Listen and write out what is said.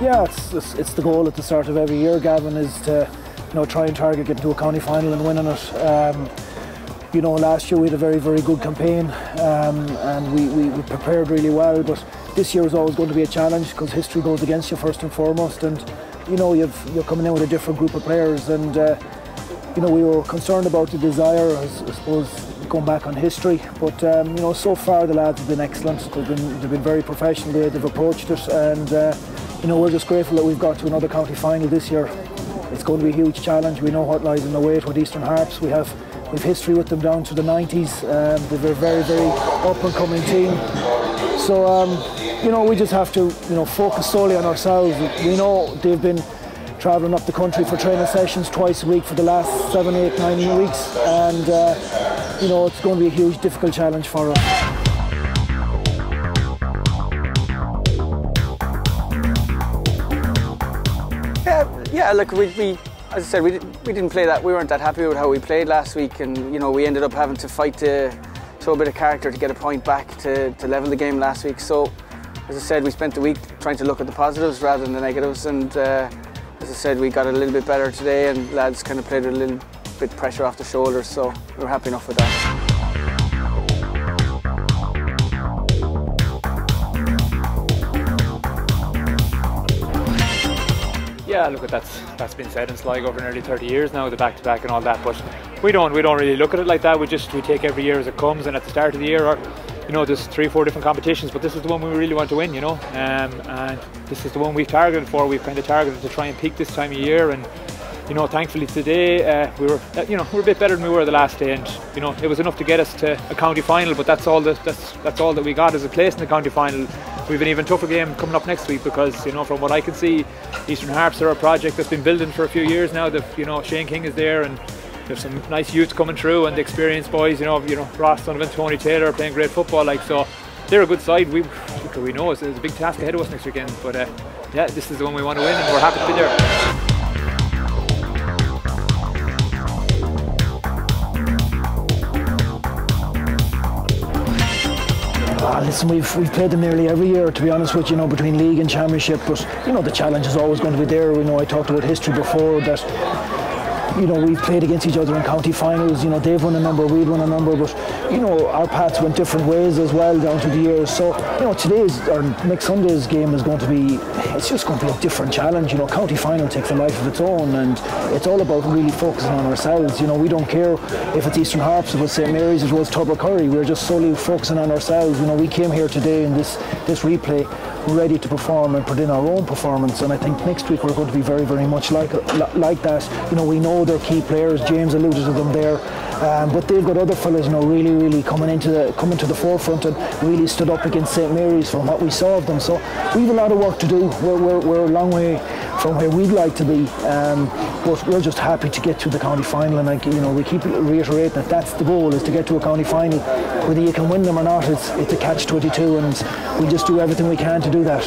Yeah, it's the goal at the start of every year, Gavin, is to try and target getting to a county final and winning it. Last year we had a very, very good campaign, and we prepared really well, but this year is always going to be a challenge because history goes against you first and foremost, and you're coming in with a different group of players, and we were concerned about the desire, I suppose, going back on history, but so far the lads have been excellent. They've been very professional. They've approached it, and we're just grateful that we've got to another county final this year. It's going to be a huge challenge. We know what lies in the wait with Eastern Harps. We've history with them down to the 90s. They're a very, very up and coming team. So we just have to focus solely on ourselves. We know they've been travelling up the country for training sessions twice a week for the last 7, 8, 9 weeks, and it's going to be a huge, difficult challenge for us. Yeah. Look, as I said, we didn't play that. We weren't that happy with how we played last week, and we ended up having to fight to show a bit of character to get a point back to level the game last week. So, as I said, we spent the week trying to look at the positives rather than the negatives, and as I said, we got a little bit better today, and lads kind of played with a little bit of pressure off the shoulders, so we're happy enough with that. Yeah, look, that's been said in Sligo for nearly 30 years now, the back-to-back and all that, but we don't really look at it like that. We take every year as it comes, and at the start of the year, there's 3 or 4 different competitions, but this is the one we really want to win, and this is the one we've targeted for. We've kind of targeted to try and peak this time of year, and thankfully today we're a bit better than we were the last day, and it was enough to get us to a county final, but that's all that we got as a place in the county final. We've an even tougher game coming up next week because from what I can see, Eastern Harps are a project that's been building for a few years now. Shane King is there, and there's some nice youths coming through, and the experienced boys, Ross Donovan, Tony Taylor playing great football, so they're a good side. We know it's a big task ahead of us next weekend, but yeah, this is the one we want to win, and we're happy to be there. Listen, we've played them nearly every year, to be honest with you, between league and championship, but the challenge is always going to be there. I talked about history before, that we've played against each other in county finals. They've won a number, we've won a number, but our paths went different ways as well down to the years. So today's or next Sunday's game is going to be, it's just going to be a different challenge. County final takes a life of its own, and it's all about really focusing on ourselves. We don't care if it's Eastern Harps, if it's St Mary's, if it was Tubbercurry. We're just solely focusing on ourselves. We came here today in this replay ready to perform and put in our own performance, and I think next week we're going to be very, very much like that. We know they're key players. James alluded to them there, but they've got other fellas really coming to the forefront and really stood up against St Mary's from what we saw of them. So we have a lot of work to do. We're a long way from where we'd like to be, but we're just happy to get to the county final, and we keep reiterating that that's the goal, is to get to a county final. Whether you can win them or not, it's a catch-22, and we just do everything we can to do that.